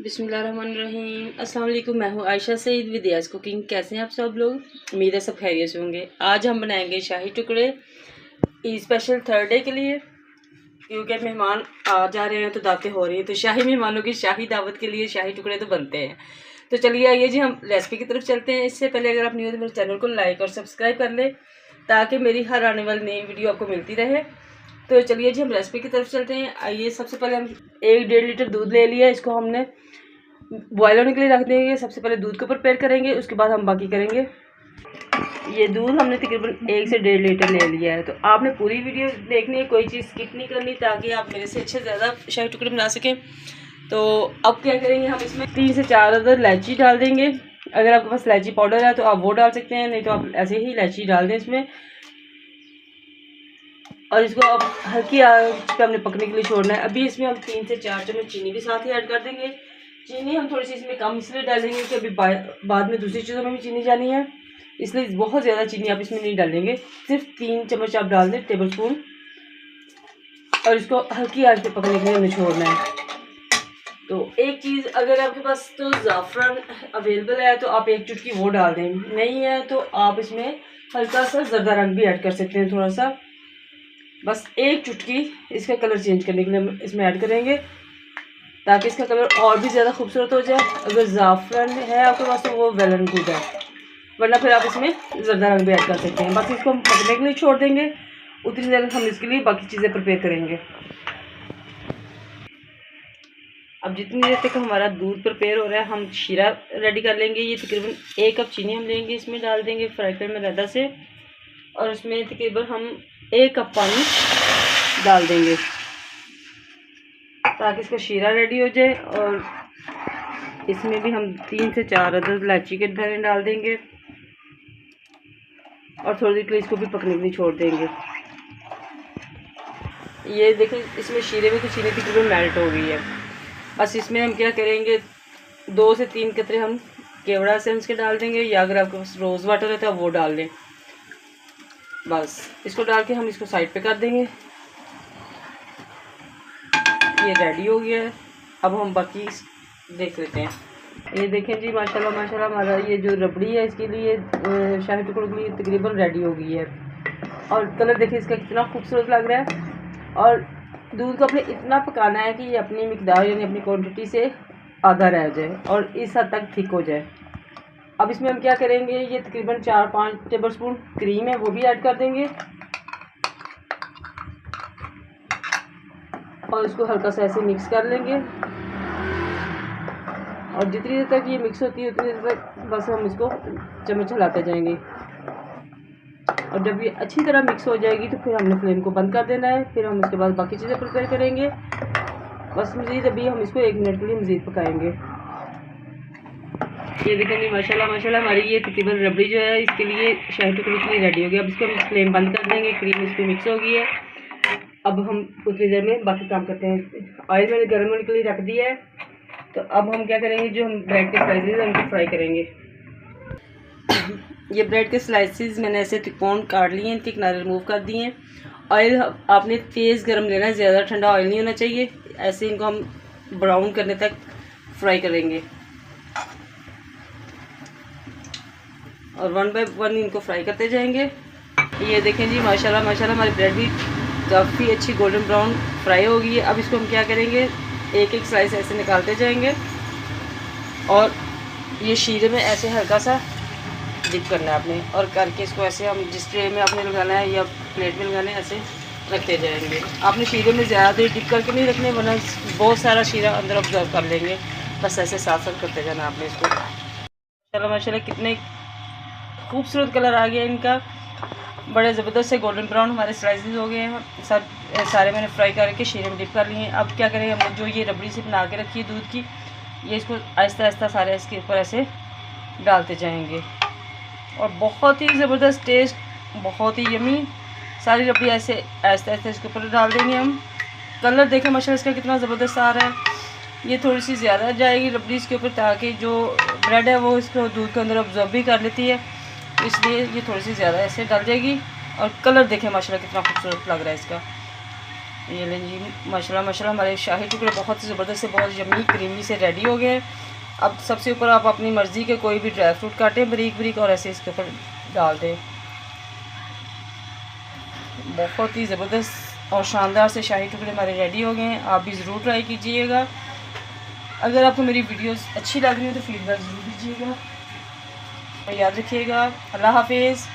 बिस्मिल्लाहिर्रहमानिर्रहीम। अस्सलाम वालेकुम। मैं हूँ आयशा सईद विद्यास कुकिंग। कैसे हैं आप सब लोग? उम्मीद है सब खैरियत से होंगे। आज हम बनाएंगे शाही टुकड़े ईद स्पेशल थर्ड डे के लिए, क्योंकि मेहमान आ जा रहे हैं तो दावतें हो रही हैं, तो शाही मेहमानों की शाही दावत के लिए शाही टुकड़े तो बनते हैं। तो चलिए आइए जी हम रेसिपी की तरफ चलते हैं। इससे पहले अगर आप न्यू तो मेरे चैनल को लाइक और सब्सक्राइब कर लें ताकि मेरी हर आने वाली नई वीडियो आपको मिलती रहे। तो चलिए जी हम रेसिपी की तरफ चलते हैं। आइए, सबसे पहले हम 1-1.5 लीटर दूध ले लिया। इसको हमने बॉयल होने के लिए रख देंगे। सबसे पहले दूध को प्रिपेयर करेंगे, उसके बाद हम बाकी करेंगे। ये दूध हमने तकरीबन 1 से 1.5 लीटर ले लिया है। तो आपने पूरी वीडियो देखनी है, कोई चीज़ स्किप नहीं करनी, ताकि आप मेरे से अच्छे ज़्यादा शाही टुकड़े बना सकें। तो अब क्या करेंगे, हम इसमें 3 से 4 अदद इलायची डाल देंगे। अगर आपके पास इलायची पाउडर है तो आप वो डाल सकते हैं, नहीं तो आप ऐसे ही इलायची डाल दें इसमें। और इसको अब हल्की आंच पे हमने पकने के लिए छोड़ना है। अभी इसमें हम 3 से 4 चम्मच चीनी भी साथ ही ऐड कर देंगे। चीनी हम थोड़ी सी इसमें कम इसलिए डालेंगे कि अभी बाद में दूसरी चीज़ों में भी चीनी जानी है, इसलिए बहुत ज़्यादा चीनी आप इसमें नहीं डालेंगे। सिर्फ 3 चम्मच आप डाल दें, टेबल स्पून। और इसको हल्की आंच पे पकने के लिए हमें छोड़ना है। तो एक चीज़, अगर आपके पास तो ज़ाफ़रान अवेलेबल है तो आप 1 चुटकी वो डाल दें, नहीं है तो आप इसमें हल्का सा ज़र्दा रंग भी ऐड कर सकते हैं, थोड़ा सा, बस 1 चुटकी इसका कलर चेंज करने के लिए हम इसमें ऐड करेंगे, ताकि इसका कलर और भी ज़्यादा खूबसूरत हो जाए। अगर ज़ाफ़रान है आपके पास तो वो वेल एंड गुड है, वरना फिर आप इसमें ज़र्दा रंग भी ऐड कर सकते हैं। बस इसको हम पकने के लिए छोड़ देंगे, उतनी देर हम इसके लिए बाकी चीज़ें प्रिपेयर करेंगे। अब जितनी देर तक हमारा दूध प्रिपेयर हो रहा है, हम शीरा रेडी कर लेंगे। ये तकरीबन 1 कप चीनी हम लेंगे, इसमें डाल देंगे फ्राई पैन में ज़्यादा से, और उसमें तकरीबन हम 1 कप पानी डाल देंगे ताकि इसका शीरा रेडी हो जाए। और इसमें भी हम 3 से 4 अदद इलायची के दाने डाल देंगे और थोड़ी देर के लिए इसको भी पकने के लिए छोड़ देंगे। ये देखें, इसमें शीरे में तो चीनी तकरीबन मेल्ट हो गई है। बस इसमें हम क्या करेंगे, 2 से 3 कतरे हम केवड़ा एसेंस के डाल देंगे, या अगर आपके पास रोज़ वाटर है तो आप वो डाल दें। बस इसको डाल के हम इसको साइड पे कर देंगे। ये रेडी हो गया है। अब हम बाकी देख लेते हैं। ये देखें जी, माशाल्लाह माशाल्लाह, हमारा ये जो रबड़ी है इसके लिए शाही टुकड़ों के लिए तकरीबन रेडी हो गई है। और कलर देखिए इसका कितना खूबसूरत लग रहा है। और दूध को अपने इतना पकाना है कि ये अपनी मिकदार यानी अपनी क्वांटिटी से आधा रह जाए और इस हद तक थिक हो जाए। अब इसमें हम क्या करेंगे, ये तकरीबन 4-5 टेबल स्पून क्रीम है वो भी ऐड कर देंगे, और इसको हल्का सा ऐसे मिक्स कर लेंगे। और जितनी देर तक ये मिक्स होती है उतनी देर तक बस हम इसको चम्मच हिलाते जाएंगे। और जब ये अच्छी तरह मिक्स हो जाएगी तो फिर हमने फ्लेम को बंद कर देना है। फिर हम उसके बाद बाकी चीज़ें प्रिपेयर करेंगे। बस मज़ीद अभी हम इसको 1 मिनट के लिए मज़ीद पकाएंगे। ये देखेंगे माशाल्लाह माशाल्लाह, हमारी ये तकरीबन रबड़ी जो है इसके लिए शाही टुकड़े के लिए रेडी हो गया। अब इसको हम फ्लेम बंद कर देंगे। क्रीम इस पर मिक्स हो गई है। अब हम उतनी देर में बाकी काम करते हैं। ऑयल मैंने गर्म होने के लिए रख दिया है। तो अब हम क्या करेंगे, जो हम ब्रेड के स्लाइसेस हैं उनको फ्राई करेंगे। ये ब्रेड के स्लाइसेस मैंने ऐसे त्रिकोण काट लिए हैं, इनके किनारे रिमूव कर दिए हैं। ऑयल आपने तेज़ गर्म लेना है, ज़्यादा ठंडा ऑयल नहीं होना चाहिए। ऐसे इनको हम ब्राउन करने तक फ्राई करेंगे और 1 बाय 1 इनको फ्राई करते जाएंगे। ये देखें जी, माशाल्लाह माशाल्लाह, हमारी ब्रेड भी काफ़ी अच्छी गोल्डन ब्राउन फ्राई हो गई है। अब इसको हम क्या करेंगे, एक एक स्लाइस ऐसे निकालते जाएंगे और ये शीरे में ऐसे हल्का सा डिप करना है आपने, और करके इसको ऐसे हम जिस ट्रे में आपने लगाना है या प्लेट में लगाना है ऐसे रखते जाएंगे। आपने शीरे में ज़्यादा देर डिप करके नहीं रखने, वरना बहुत सारा शीरा अंदर ऑब्जर्व कर लेंगे। बस ऐसे साथ साथ करते जाना आपने इसको। माशाल्लाह माशाल्लाह, कितने खूबसूरत कलर आ गया इनका, बड़े ज़बरदस्त से गोल्डन ब्राउन हमारे स्लाइसेस हो गए हैं। सारे मैंने फ्राई करके शीरे में डिप कर लिए हैं। अब क्या करेंगे, हम जो ये रबड़ी से बना के रखी है दूध की, ये इसको आहिस्ता आहिस्ता सारे इसके ऊपर ऐसे डालते जाएंगे। और बहुत ही ज़बरदस्त टेस्ट, बहुत ही यमी, सारी रबड़ी ऐसे आहिस्ता आहिस्ता इसके ऊपर डाल देंगे हम। कलर देखें माशाल्लाह इसका कितना ज़बरदस्त आ रहा है। ये थोड़ी सी ज़्यादा जाएगी रबड़ी इसके ऊपर, ताकि जो ब्रेड है वो इसको दूध के अंदर ऑब्जर्व भी कर लेती है, इसलिए ये थोड़ी सी ज़्यादा ऐसे डाल जाएगी। और कलर देखें माशाल्लाह कितना खूबसूरत लग रहा है इसका। ये लें जी, माशाल्लाह माशाल्लाह हमारे शाही टुकड़े बहुत ही ज़बरदस्त से, बहुत यम्मी क्रीमी से रेडी हो गए। अब सबसे ऊपर आप अपनी मर्ज़ी के कोई भी ड्राई फ्रूट काटें बारीक बारीक और ऐसे इसके ऊपर डाल दें। बहुत ही ज़बरदस्त और शानदार से शाही टुकड़े हमारे रेडी हो गए हैं। आप भी ज़रूर ट्राई कीजिएगा। अगर आपको मेरी वीडियोस अच्छी लग रही हो तो फीडबैक ज़रूर दीजिएगा और याद रखिएगा। अल्लाह हाफिज़।